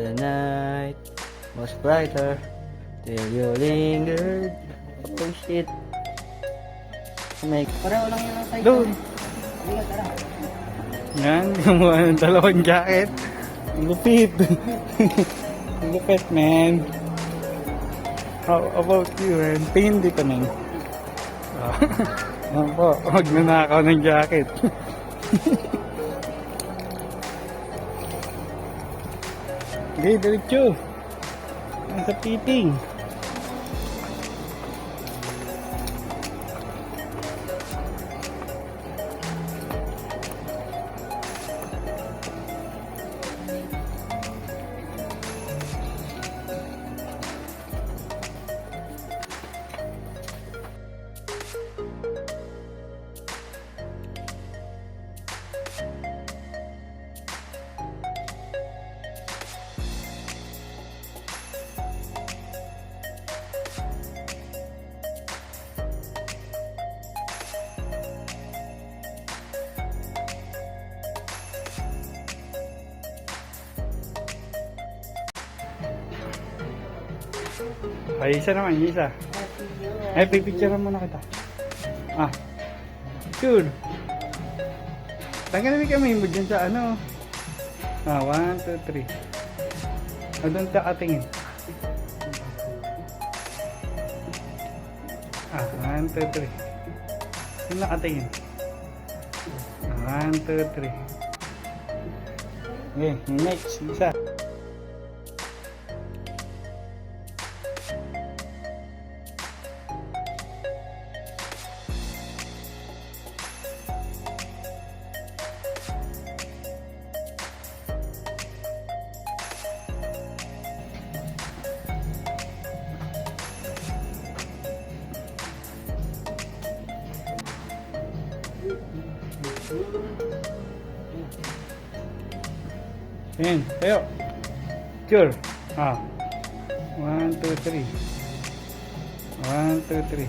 the night was brighter till you lingered. Oh shit. Pareho lang yun ang size. Doon. Halika, tara. Yan, gumawa ng dalawang jacket. Ang lupit. Ang lupit, man. How about you, man? Tingin dito, man. Yan po, huwag na nakaw ng jacket. Okay, diretso. Nasa piting. Ay, isa naman, isa. Ay, pipicturean muna kita. Ah. Sure. Tanggalin kami mo dyan sa ano. Ah, 1, 2, 3. O, doon ka katingin. Ah, 1, 2, 3. Doon nakatingin. 1, 2, 3. Okay, next. Isa. Ayan, tayo. Sure. Ah. 1, 2, 3. 1, 2, 3.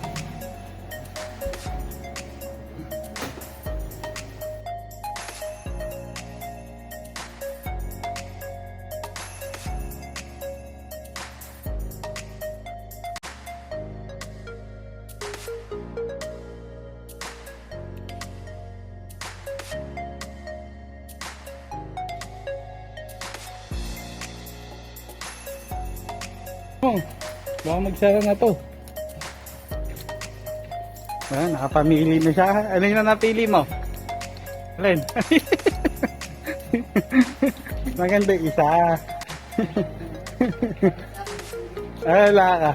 Oh, baka magsara na to. Ayan, nakapamili na siya. Ano yung napili mo? Alin? Maganda isa. Wala ka.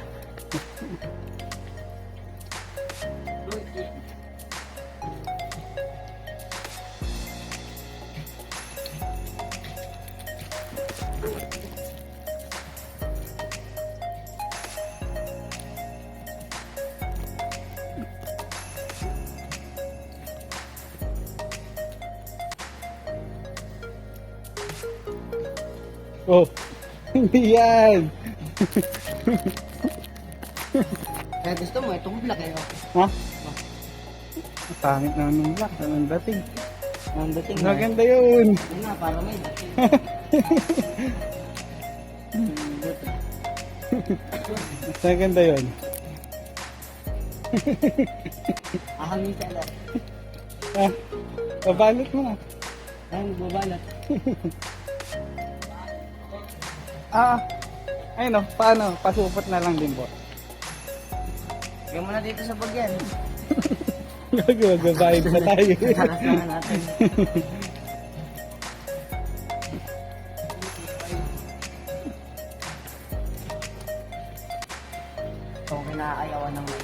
Oh, hindi yan. Kaya gusto mo, itong black eh. Ha? Pangit na ng black. Anong dating? Ang dating na. Maganda yun. Yun na, para may dating. Maganda yun. Ahangin siya lang. Ah, babalot mo na. Ay, magbabalat. Ah, ayun o, paano? Pasupot na lang din po. Kaya mo na dito sa bagyan. Magbabayad na tayo. Taras na nga natin. Itong kinaayawan ng may.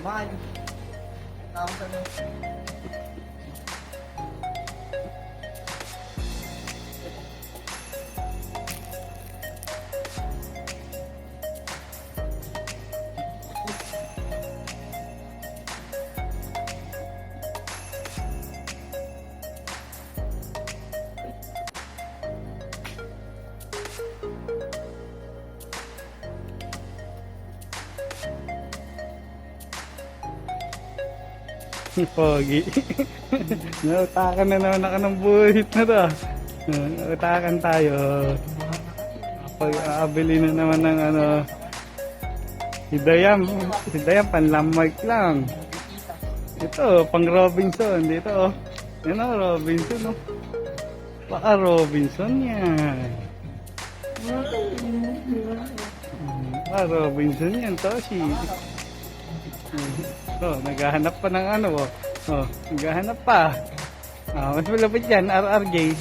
Mahal. Tawag sa nyo. Pogi. Nautakan na naman ako ng buhit na to. Utakan tayo. Pag-aabili na naman ng ano. Si Dayam panlammark lang. Ito, pang Robinson. Dito, oh. Yan o, Robinson, oh. Baka Robinson yan. Robinson yan, Toshi. Naghahanap pa ng ano, oh. Naghahanap pa. Mas malapit yan, RRJ.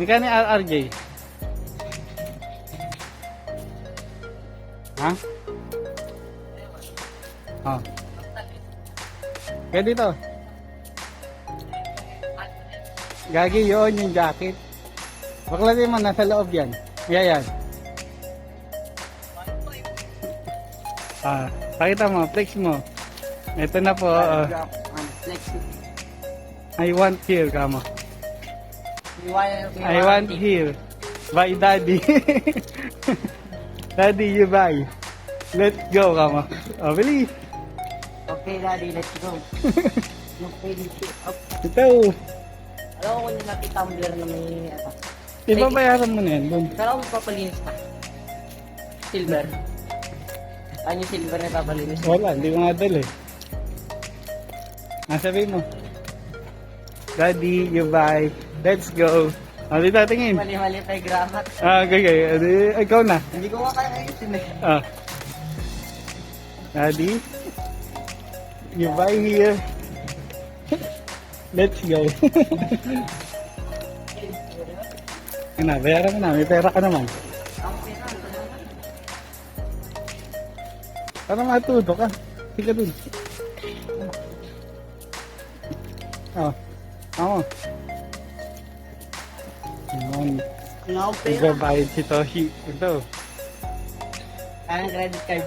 Magkano yung RRJ? Ha? Kaya dito. Gagi yun, yung jacket. Baklasin mo, nasa loob yan. Yan. Pakita mo, flex mo. Ito na po. I want here, kamo. I want here. Buy daddy. Daddy, you buy. Let's go, kamo. Bilis. Okay, Daddy, let's go. Ito. Alam ko kung yung tumbler na may Ibabayaran mo na yan, Boom. Pero ako magpapalinis pa. Silver. Ano yung silver na papalinis? Wala, hindi ko nga dali. Sabihin mo. Daddy, you buy. Let's go. Dito tingin. Mali-mali pa yung grammar. Okay. Ikaw na. Hindi ko nga kaya ayusin eh. Daddy, you buy here. Let's go. Bayaran mo na. May pera ka naman. Para matuto ka. Sige dun. Ako. Ayan. Nagbabayad si Toshi. Ito. Ang credit card.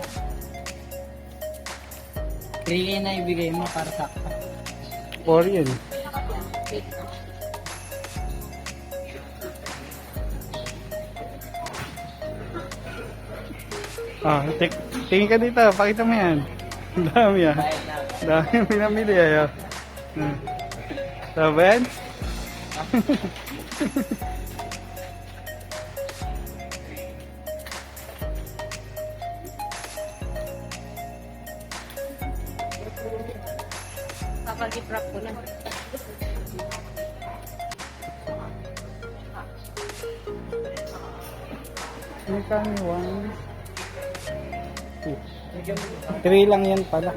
3K na ibigay mo para sa 4 yun. Tingin ka dito. Pakita mo yan. Ang dami yan. Dami yung pinamili. Sabi yan? Kapag-i-prop ko na. May kami 1, 2. 3 lang yan pala.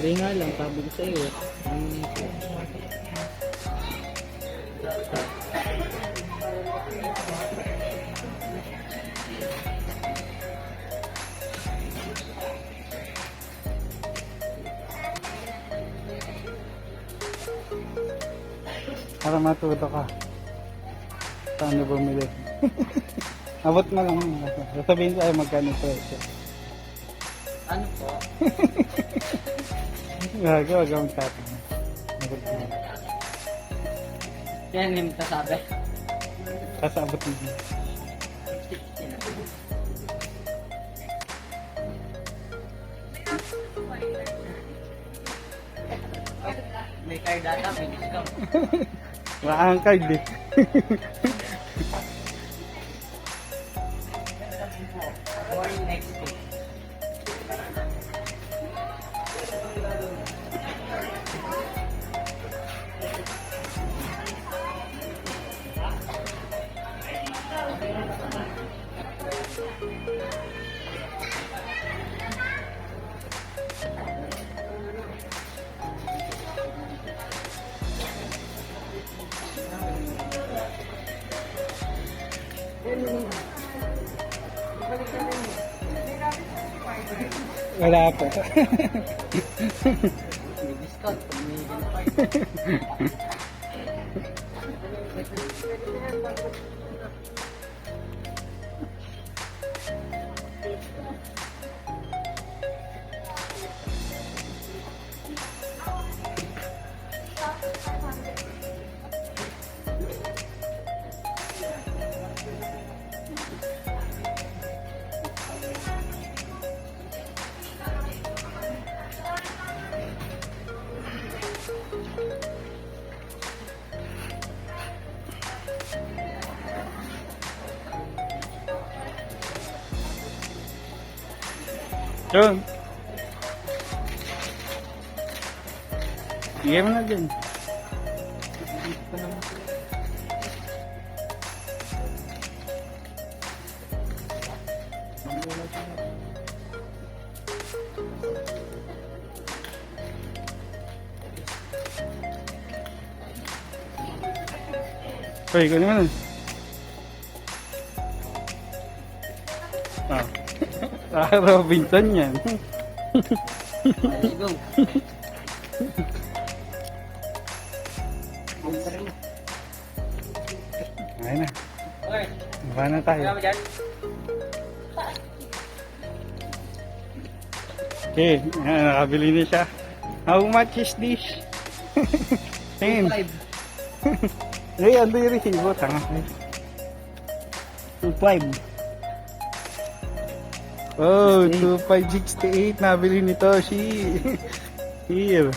3 nga lang, sabi ko sa iyo. Para matuto ka. Paano bumili? Abot mo lang. Sasabihin tayo magkano presyo. Ano po? Wag mong tapin. Yan yung tasabi. Kasabot mo. May card data, may discount. Wala kang card eh. Or next week. Wala pa. May discount pag may ganun. Yun. Sige mo na dyan. Hoy, kunin mo na. Ah, Robinson yan. Let's go. Ayun na. Okay. Baba na tayo. Kaya mo dyan? Okay, nakabili na siya. How much is this? Tingin. 2.5. Hey, ando yung resibo. Tanga. 2.5. Oh, 2568 nabili ni Toshi. Here.